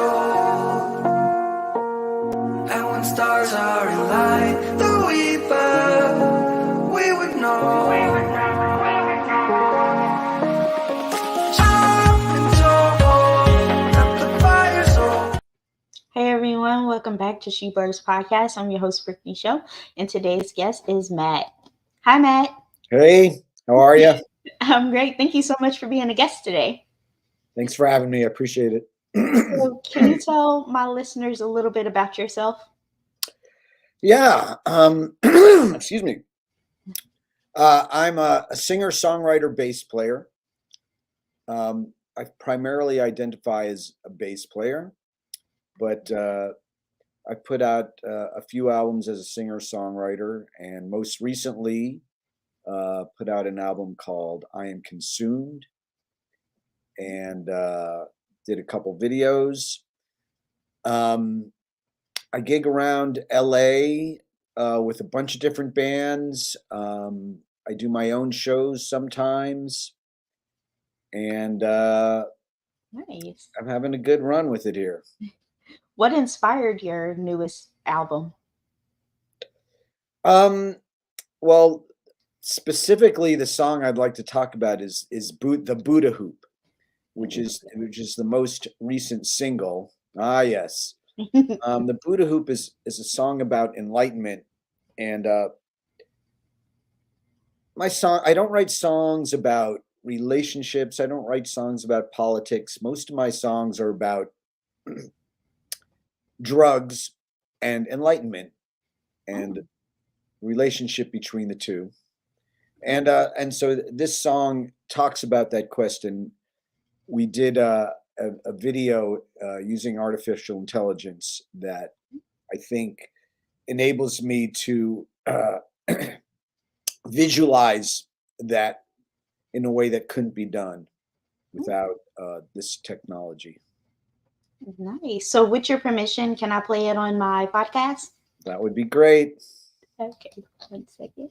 soul. And when stars are in light that we burn, we would know. Hey everyone, welcome back to Sheepbird's Podcast. I'm your host, Brittany Show, and today's guest is Matt. Hi, Matt. Hey, how are you? I'm great. Thank you so much for being a guest today. Thanks for having me. I appreciate it. So can you tell my listeners a little bit about yourself? Yeah. Excuse me. I'm a singer, songwriter, bass player. I primarily identify as a bass player, but I put out a few albums as a singer, songwriter, and most recently put out an album called I Am Consumed, and did a couple videos. I gig around LA with a bunch of different bands. I do my own shows sometimes, and Nice. I'm having a good run with it here. What inspired your newest album? Well, specifically, the song I'd like to talk about is the Buddha Hoop, which is the most recent single. Ah, yes. The Buddha Hoop is a song about enlightenment, and my song. I don't write songs about relationships. I don't write songs about politics. Most of my songs are about drugs and enlightenment and relationship between the two. And so this song talks about that question. We did a video using artificial intelligence that I think enables me to visualize that in a way that couldn't be done without this technology. Nice. So with your permission, can I play it on my podcast? That would be great. Okay, 1 second.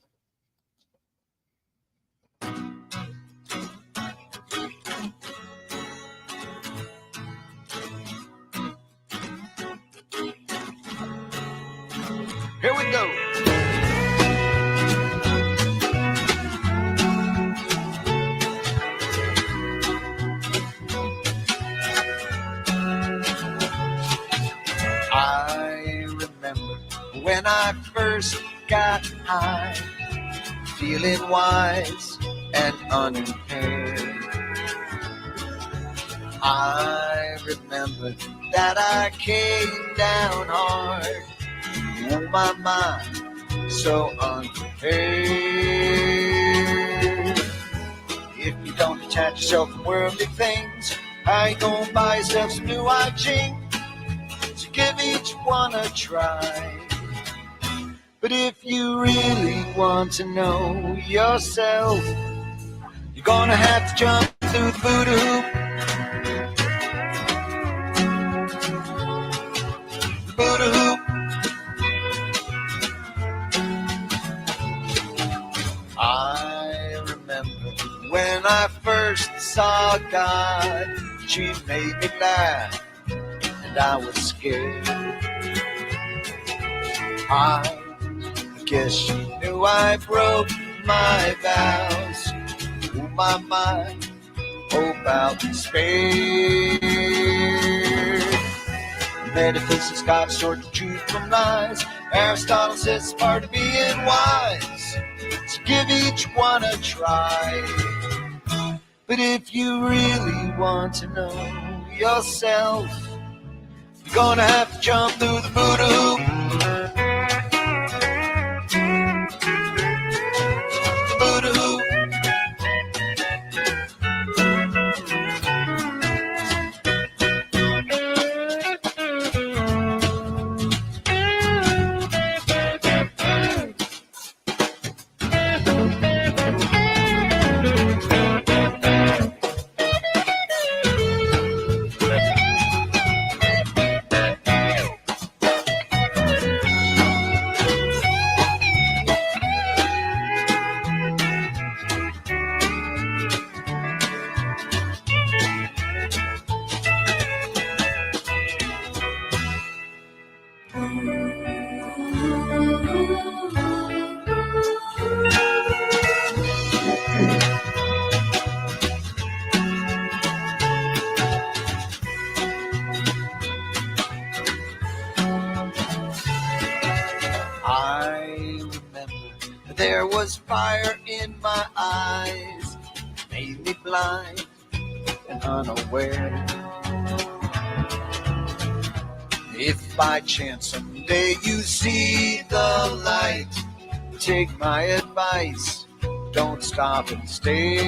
Here we go. I remember when I first got high, feeling wise and unimpaired. I remember that I came down hard. Oh, my mind, so unprepared. If you don't detach yourself from worldly things, how you gonna buy yourself some new hygiene? So give each one a try. But if you really want to know yourself, you're gonna have to jump through the Buddha hoop. The Buddha hoop. I remember when I first saw God, she made me laugh and I was scared. I guess she knew I broke my vows. Oh, my mind, oh, about despair. Metaphysics got to sort the truth from lies. Aristotle says it's part of being wise. So give each one a try. But if you really want to know yourself, you're gonna have to jump through the Buddha hoop. The Buddha hoop. was fire in my eyes, made me blind and unaware. If by chance someday you see the light, take my advice, don't stop and stare.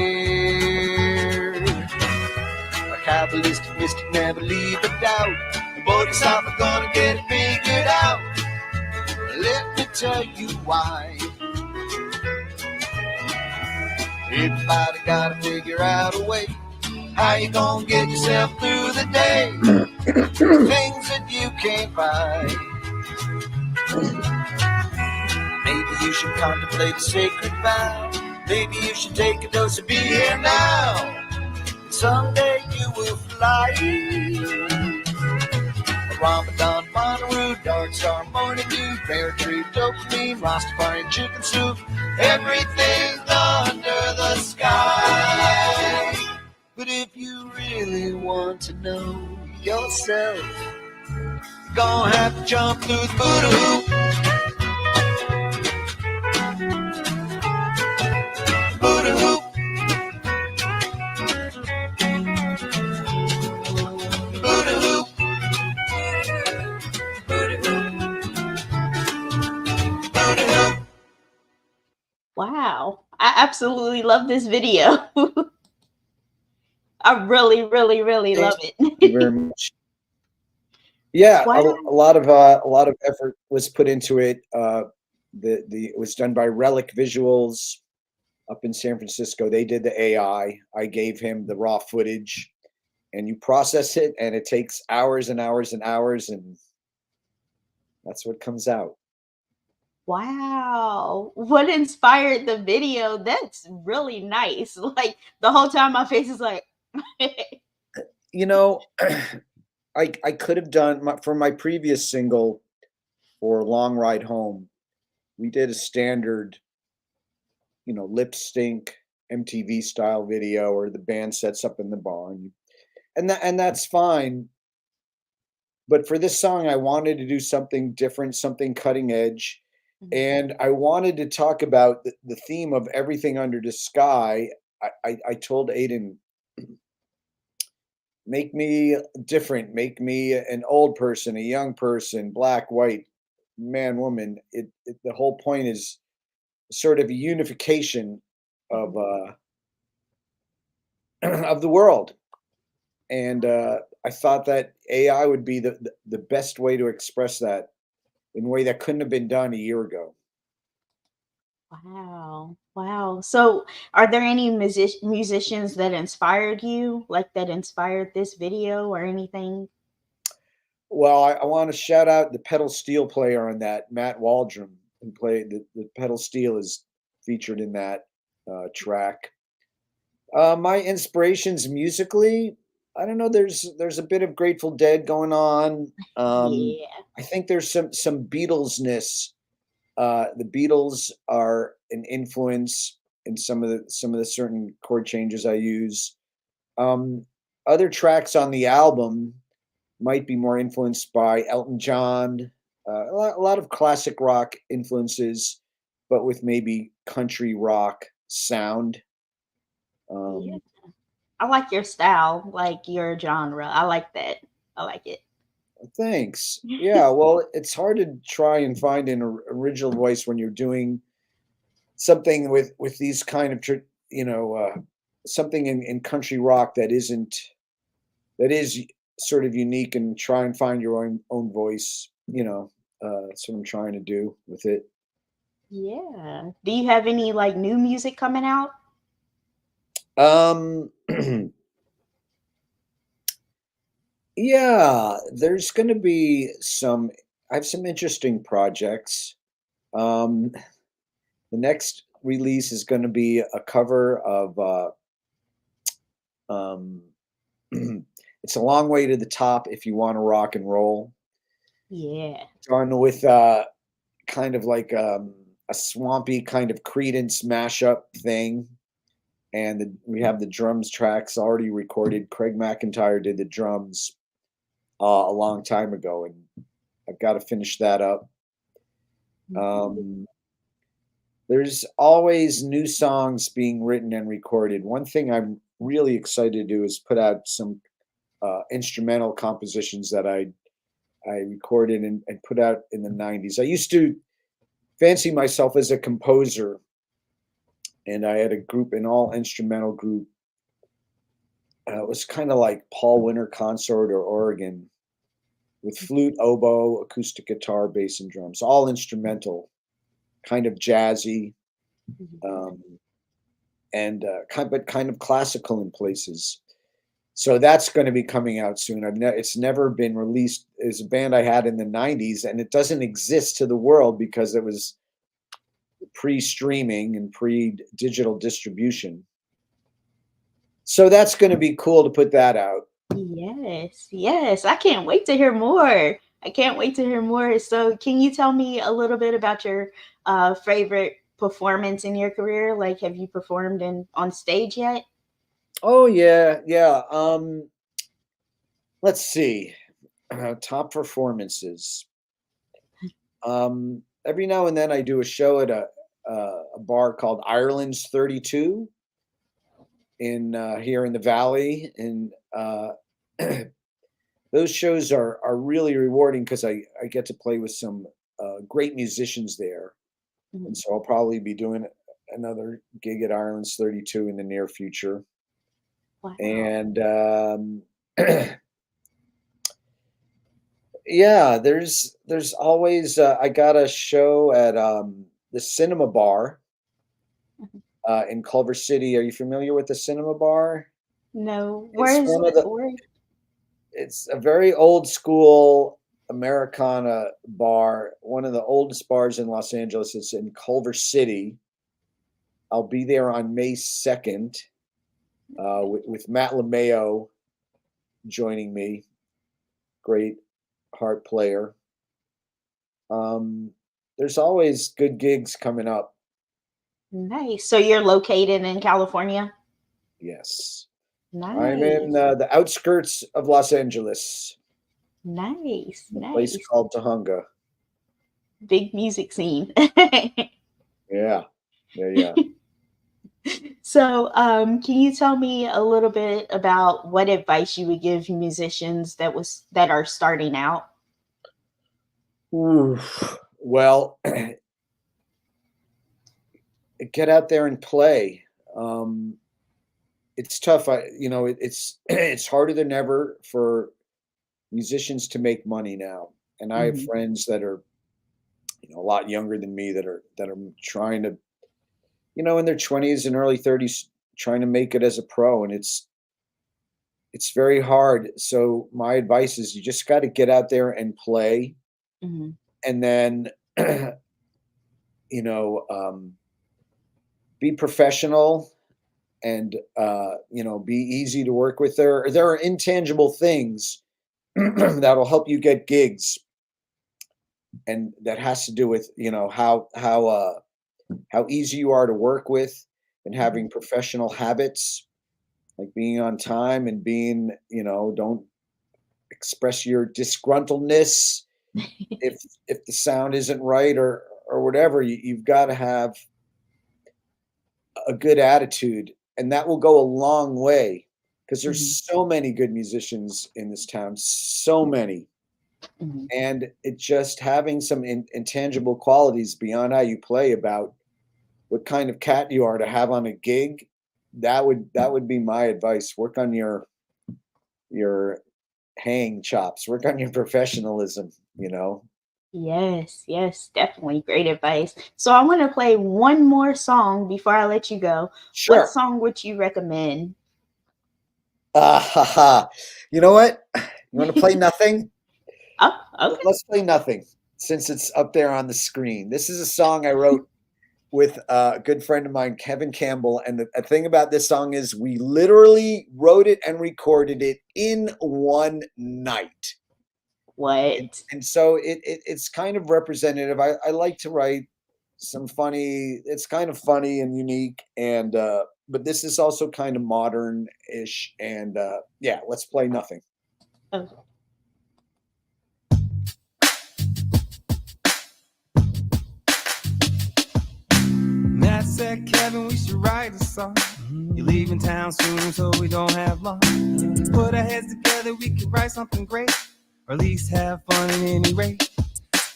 A Kabbalistic mystic never leave a doubt. The Bodhisattva gonna get it figured out. Let me tell you why. Everybody gotta figure out a way. How you gonna get yourself through the day? Things that you can't buy. Maybe you should contemplate a sacred vow. Maybe you should take a dose of be here now. Someday you will fly. Ramadan, Monterey, Dark Star, Morning Dew, Bear Tree, Dopamine, Rastafarian chicken soup, everything under the sky. But if you really want to know yourself, you're gonna have to jump through the Buddha hoop. Buddha hoop. Buddha hoop. Wow. I absolutely love this video. I really, really, really love it. Thank you very much. Yeah, Wow. a lot of effort was put into it. It was done by Relic Visuals up in San Francisco. They did the AI. I gave him the raw footage, and you process it, and it takes hours and hours and hours, and that's what comes out. Wow. What inspired the video? That's really nice. Like the whole time my face is like You know, I could have done for my previous single for Long Ride Home. We did a standard, lip sync MTV style video, or the band sets up in the barn, and that's fine. But for this song, I wanted to do something different, something cutting edge, and I wanted to talk about the theme of everything under the sky. I told Aiden, make me different, make me an old person, a young person, black, white, man, woman. The whole point is sort of a unification of of the world, and I thought that AI would be the best way to express that in a way that couldn't have been done a year ago. wow. Wow. So are there any musicians that inspired you, like that inspired this video or anything? Well, I want to shout out the pedal steel player on that, Matt Waldron, who played the pedal steel is featured in that track. My inspirations musically, I don't know. There's a bit of Grateful Dead going on. Yeah. I think there's some Beatlesness. The Beatles are an influence in some of the certain chord changes I use. Other tracks on the album might be more influenced by Elton John. A lot of classic rock influences, but with maybe country rock sound. Yeah. I like your style, like your genre. I like that. I like it. Thanks. Yeah, well, it's hard to try and find an original voice when you're doing something with these kind of something in country rock that is sort of unique, and try and find your own voice. That's what I'm trying to do with it. Yeah. Do you have any like new music coming out? Yeah, there's going to be I have some interesting projects. The next release is going to be a cover of It's a Long Way to the Top If You Want to Rock and Roll. Yeah. Done with kind of like a swampy kind of Creedence mashup thing. And we have the drums tracks already recorded. Craig McIntyre did the drums a long time ago, and I've got to finish that up. there's always new songs being written and recorded. One thing I'm really excited to do is put out some instrumental compositions that I recorded and put out in the 90s. I used to fancy myself as a composer, and I had a group, an all instrumental group. It was kind of like Paul Winter Consort or Oregon, with flute, oboe, acoustic guitar, bass, and drums, all instrumental, kind of jazzy, and kind of classical in places. So that's going to be coming out soon. It's never been released. It's a band I had in the 90s, and it doesn't exist to the world because it was pre-streaming and pre-digital distribution. So that's going to be cool to put that out. Yes. I can't wait to hear more. So can you tell me a little bit about your favorite performance in your career? Like, have you performed on stage yet? Oh, yeah. Let's see. Top performances. Every now and then I do a show at a bar called Ireland's 32 in here in the Valley, and those shows are really rewarding because I get to play with some great musicians there. And so I'll probably be doing another gig at Ireland's 32 in the near future. Wow. And yeah, there's always I got a show at the Cinema Bar in Culver City. Are you familiar with the Cinema Bar? No. Where is it? It's a very old school Americana bar, one of the oldest bars in Los Angeles. It's in Culver City. I'll be there on May 2nd with Matt LeMayo joining me. Great harp player. There's always good gigs coming up. Nice. So you're located in California? Yes. Nice. I'm in the outskirts of Los Angeles. Nice. A place called Tahunga. Big music scene. Yeah. So, can you tell me a little bit about what advice you would give musicians that are starting out? Ooh, well, get out there and play. It's tough. It's harder than ever for musicians to make money now. And I have friends that are, a lot younger than me that are trying to, in their 20s and early 30s, trying to make it as a pro. And it's very hard. So my advice is you just got to get out there and play. And then, be professional and, be easy to work with. There are intangible things that'll help you get gigs. And that has to do with, how easy you are to work with and having professional habits, like being on time and being, don't express your disgruntledness if the sound isn't right or whatever. You've got to have a good attitude, and that will go a long way because there's so many good musicians in this town, so many. And it just having some intangible qualities beyond how you play, about what kind of cat you are to have on a gig. That would be my advice. Work on your hang chops, work on your professionalism, Yes, definitely great advice. So I want to play one more song before I let you go. Sure. What song would you recommend? You know what? You want to play Nothing? Oh, okay. Let's play Nothing, since it's up there on the screen. This is a song I wrote with a good friend of mine, Kevin Campbell. And the thing about this song is we literally wrote it and recorded it in one night. What? And so it's kind of representative. I like to write some funny, it's kind of funny and unique. And, but this is also kind of modern-ish. And yeah, let's play Nothing. Okay. I said, Kevin, we should write a song. You're leaving town soon, so we don't have long. If we put our heads together, we could write something great, or at least have fun at any rate.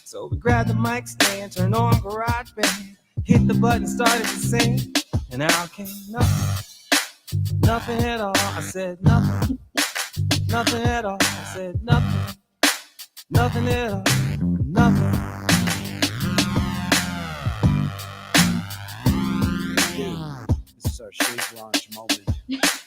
So we grabbed the mic stand, turned on GarageBand, hit the button, started to sing, and out came nothing. Nothing at all. I said nothing. Nothing at all. I said nothing. Nothing at all. Nothing. This is our shave launch moment.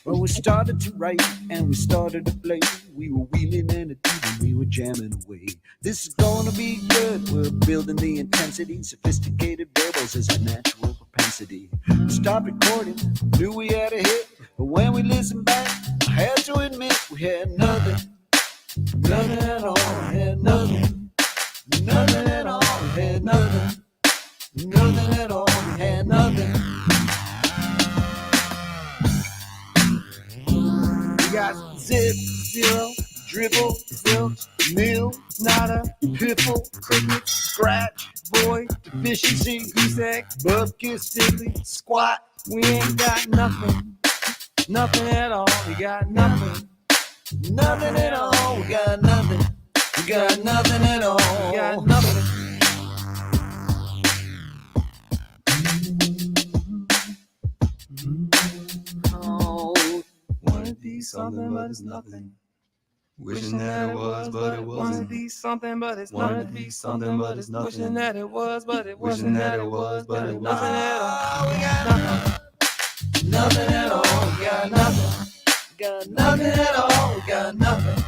Well, we started to write and we started to play. We were wheeling and a dealing, we were jamming away. This is gonna be good. We're building the intensity. Sophisticated variables is our natural propensity. We stopped recording, knew we had a hit, but when we listened back, I had to admit we had nothing. Nothing at all. We had nothing. Nothing at all. We had nothing. Nothing at all. We had nothing. We got zip, zero, dribble, zilch, nil, nada, piffle, cricket, scratch, void, deficiency, goose egg, bucket, stickly, squat. We ain't got nothing. Nothing at all. We got nothing. Nothing at all. We got nothing. We got nothing at all. We got nothing. Oh, Wanna be something, but it's nothing. Wishing that it was, but it wasn't. Wanna be something, but it's Wanna nothing. be something, but it's nothing. Wishing that it was, but it Wishing wasn't. that it was, but it Nothing at all. we got Nothing. nothing at all. We got nothing. We got nothing at all. We got nothing.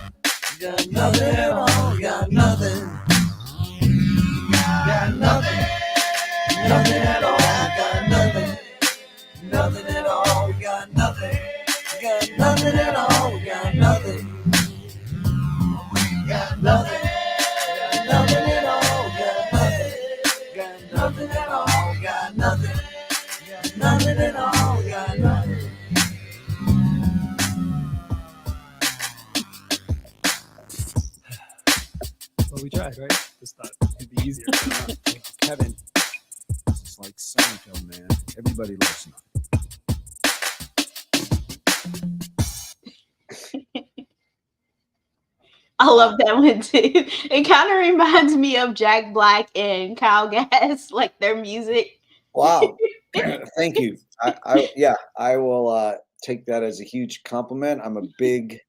We got nothing at all. We got nothing. Got nothing. Nothing at all. Got nothing. Nothing at all. We got nothing. We got nothing at all. We got nothing. We got nothing. Nothing at all. We got nothing. Got nothing at all. We got nothing. Got nothing at all. We got nothing. Well, we tried, right? Just thought it'd be easier. Kevin, this is like Seinfeld, man. Everybody loves nothing. I love that one too. It kind of reminds me of Jack Black and Kyle Gass, like their music. Wow. Thank you. I will take that as a huge compliment. I'm a big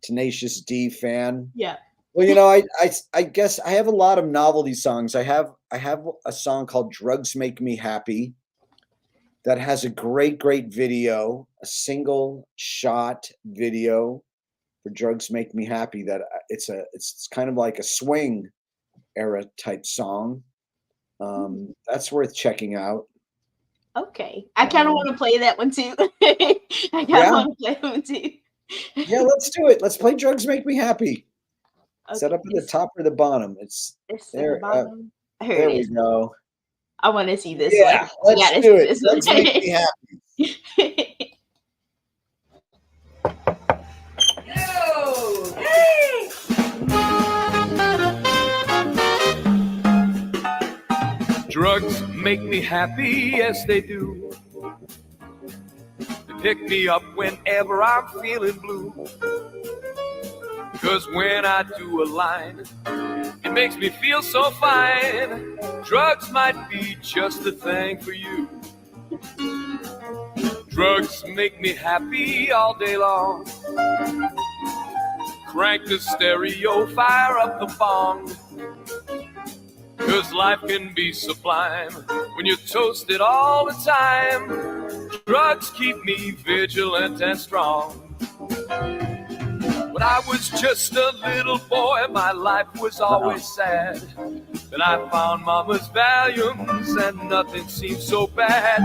Tenacious D fan. Yeah. Well, I guess I have a lot of novelty songs. I have a song called Drugs Make Me Happy that has a great video, a single shot video for Drugs Make Me Happy. That it's kind of like a swing era type song. That's worth checking out. Okay. I kind of want to play that one too. I kind of want to play that one too. Yeah, let's do it. Let's play Drugs Make Me Happy. Okay. Set up at the top or the bottom. It's there. The bottom. Here There it we is. go. I want to see this Yeah, one. let's do it. Drugs Make Me Happy. Drugs make me happy, yes they do. They pick me up whenever I'm feeling blue. 'Cause when I do a line, it makes me feel so fine. Drugs might be just the thing for you. Drugs make me happy all day long. Crank the stereo, fire up the bong. 'Cause life can be sublime when you're toasted all the time. Drugs keep me vigilant and strong. When I was just a little boy, my life was always sad. Then I found Mama's Valiums and nothing seemed so bad.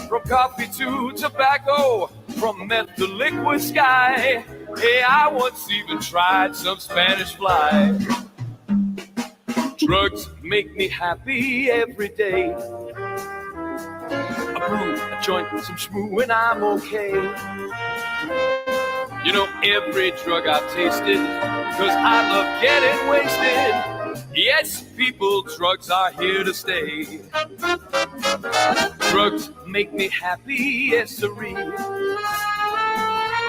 From coffee to tobacco, from meth to liquid sky. Hey, I once even tried some Spanish fly. Drugs make me happy every day. A brew, a joint, some shmoo, and I'm okay. You know, every drug I've tasted, 'cause I love getting wasted. Yes, people, drugs are here to stay. Drugs make me happy, yes, sirree. But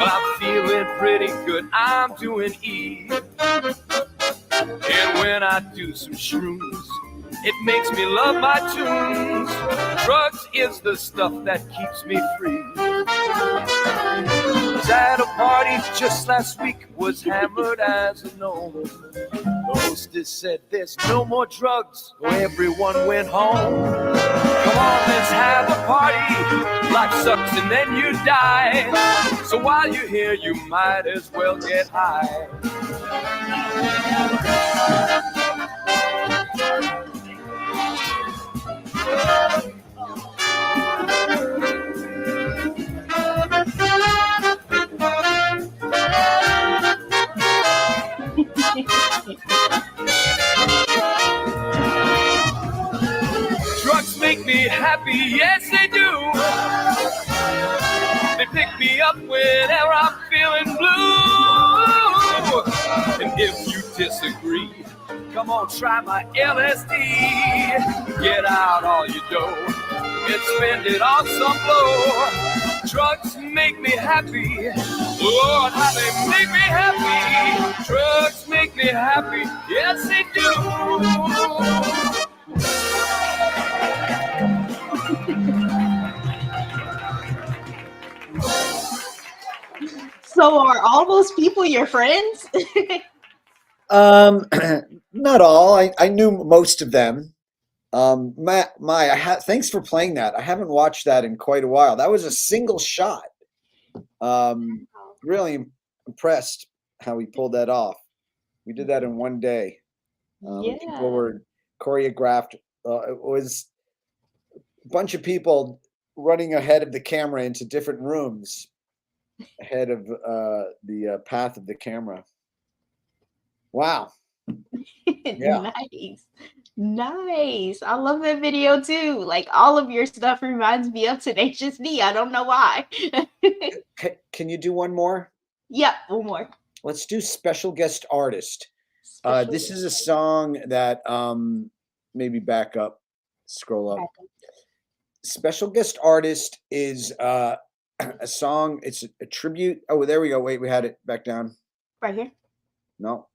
I'm feeling pretty good, I'm doing E. And when I do some shrooms, it makes me love my tunes. Drugs is the stuff that keeps me free. Was at a party just last week, was hammered as a gnome. The hostess said there's no more drugs, so everyone went home. Come on, let's have a party. Life sucks and then you die. So while you're here, you might as well get high. Drugs make me happy, yes they do. They pick me up whenever I'm feeling blue. And if you disagree, come on, try my LSD. Get out all you dough and spend it on some blow. Drugs make me happy. Lord, how they make me happy. Drugs make me happy. Yes, they do. So are all those people your friends? Not all. I knew most of them. Thanks for playing that. I haven't watched that in quite a while. That was a single shot. Really impressed how we pulled that off. We did that in one day. People were choreographed. It was a bunch of people running ahead of the camera into different rooms ahead of the path of the camera. Wow. Yeah. Nice. I love that video too. Like all of your stuff reminds me of Tenacious D. I don't know why. Can you do one more? Yep, one more. Let's do Special Guest Artist. This is a song that maybe back up, scroll up. Special Guest Artist is a song. It's a tribute. Oh, there we go. Wait, we had it back down. Right here. No,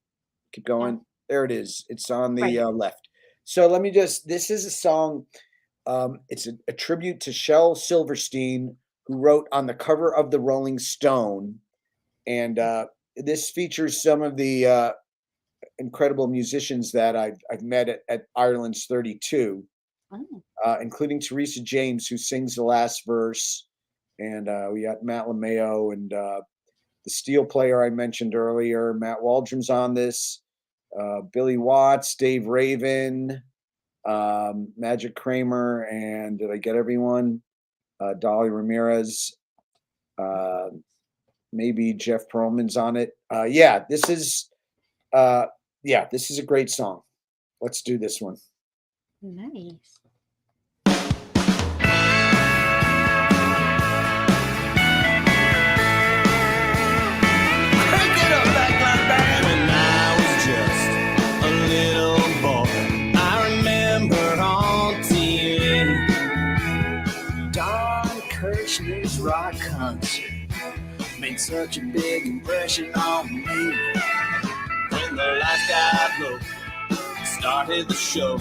keep going. No. There it is. It's on the left. So let me this is a song. It's a tribute to Shel Silverstein, who wrote on the cover of the Rolling Stone. And this features some of the incredible musicians that I've met at Ireland's 32, including Teresa James, who sings the last verse. And we got Matt LeMayo and the steel player I mentioned earlier. Matt Waldrom's on this. Billy Watts, Dave Raven, Magic Kramer, and did I get everyone? Dolly Ramirez. Maybe Jeff Perlman's on it. This is a great song. Let's do this one. Nice. Rock concert made such a big impression on me. When the lights got low, started the show,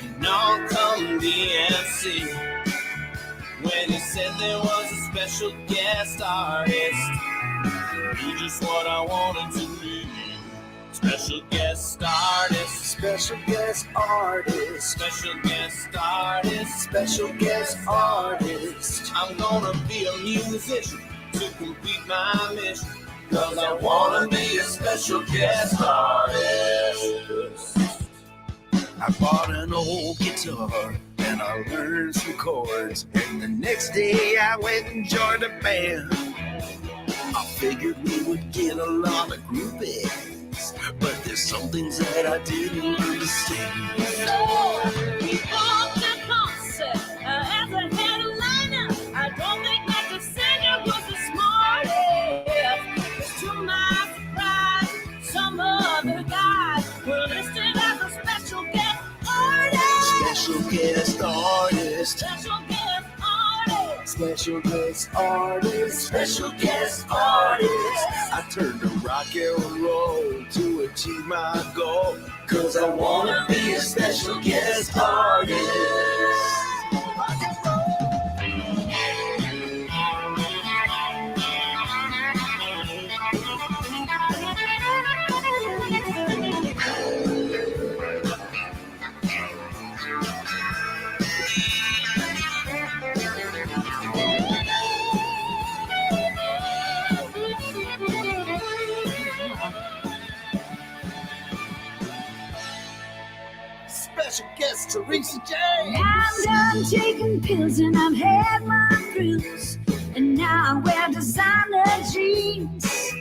and on come DNC. When he said there was a special guest artist, he just what I wanted to be. Special guest artist, special guest artist, special guest artist, special guest artist. I'm gonna be a musician to complete my mission, 'cause I wanna be a special guest artist. I bought an old guitar and I learned some chords, and the next day I went and joined a band. I figured we would get a lot of groupies, but there's some things that I didn't understand. So we bought the concert as a headliner. I don't think that the singer was the smartest. 'Cause to my surprise, some other guys were listed as a special special guest artist, special guest artist. I turned to rock and roll to achieve my goal, 'cause I wanna be a special guest artist. Special guest Teresa J. I'm done taking pills and I've had my thrills, and now I wear designer jeans.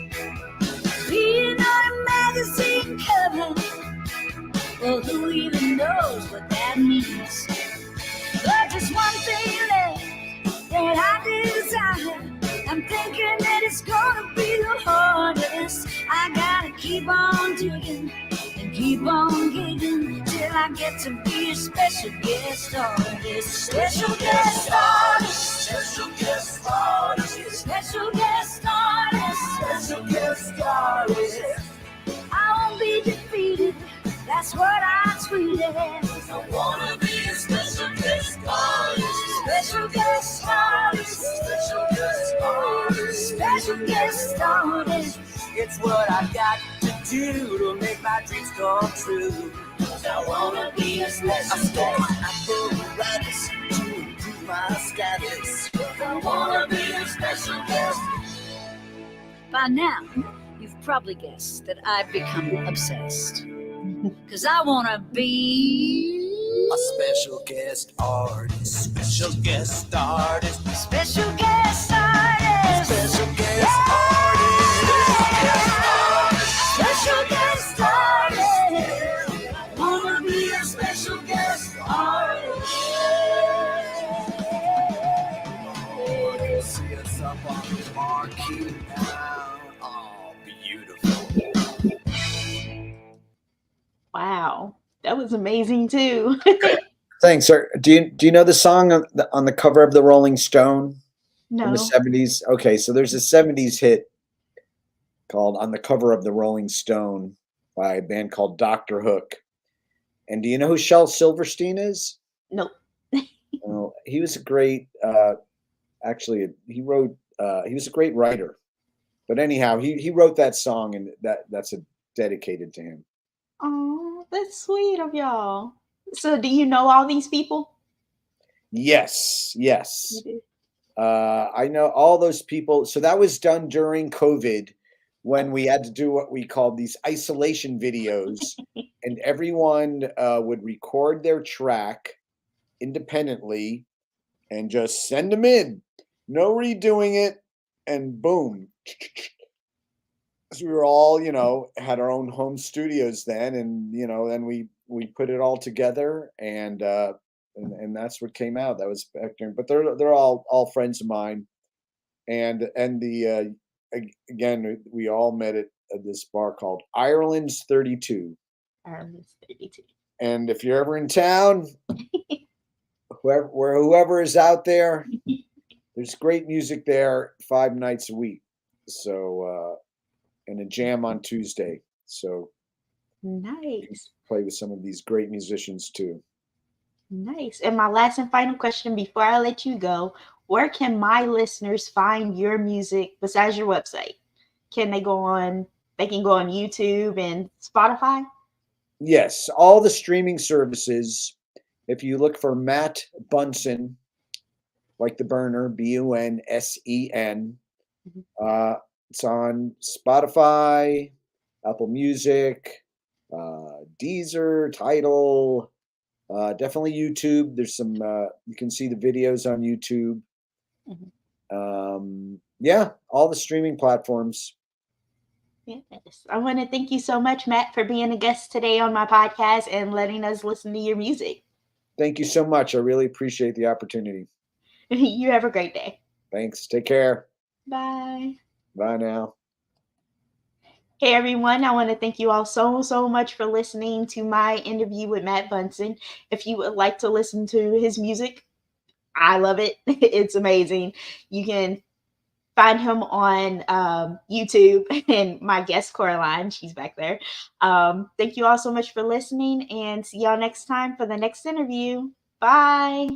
Being on a magazine cover, well, who even knows what that means? But just one thing left that I desire. I'm thinking that it's gonna be the hardest. I gotta keep on digging and keep on gigging till I get to be a special guest artist. Special guest artist. Special guest artist. Special guest artist. Special guest artist. I won't be defeated. That's what I tweeted. I wanna be a special guest artist. Special guest artist. Special guest artist. Special guest artist. It's what I got to do to make my dreams come true. I wanna be a special guest. Apparatus to improve my status. I wanna be a special guest. By now, you've probably guessed that I've become obsessed. 'Cause I wanna be A special guest artist. Special guest artist. special guest artist. Special guest artist. Special guest artist. I wanna be a special guest artist. You see us up on the marquee now. Oh, beautiful. Wow, that was amazing too. Thanks, sir. Do you know the song on the cover of the Rolling Stone in No. the 70s? Okay, so there's a 70s hit called "On the Cover of the Rolling Stone" by a band called Dr. Hook. And do you know who Shel Silverstein is? Nope. Well, he was a great. Actually, he wrote. He was a great writer. But anyhow, he wrote that song, and that's dedicated to him. Oh, that's sweet of y'all. So do you know all these people? Yes. You do. I know all those people. So that was done during COVID when we had to do what we called these isolation videos, and everyone would record their track independently and just send them in. No redoing it, and boom. So we were all, had our own home studios then, and then we put it all together, and that's what came out. That was back during, but they're all friends of mine, and the again, we all met at this bar called Ireland's 32. Ireland's 32. And if you're ever in town, whoever is out there, there's great music there 5 nights a week. So and a jam on Tuesday. So Nice. play with some of these great musicians too. Nice. And my last and final question before I let you go, where can my listeners find your music besides your website? Can they go on YouTube and Spotify? Yes, all the streaming services. If you look for Matt Bunsen, like the burner, Bunsen, it's on Spotify, Apple Music, Deezer, Tidal, definitely YouTube. There's some, you can see the videos on YouTube. Yeah, all the streaming platforms. Yes. I want to thank you so much, Matt, for being a guest today on my podcast and letting us listen to your music. Thank you so much. I really appreciate the opportunity. You have a great day. Thanks. Take care. Bye. Bye now. Hey everyone, I want to thank you all so much for listening to my interview with Matt Bunsen. If you would like to listen to his music, I love it. It's amazing. You can find him on YouTube, and my guest Coraline, she's back there. Thank you all so much for listening, and see y'all next time for the next interview. Bye.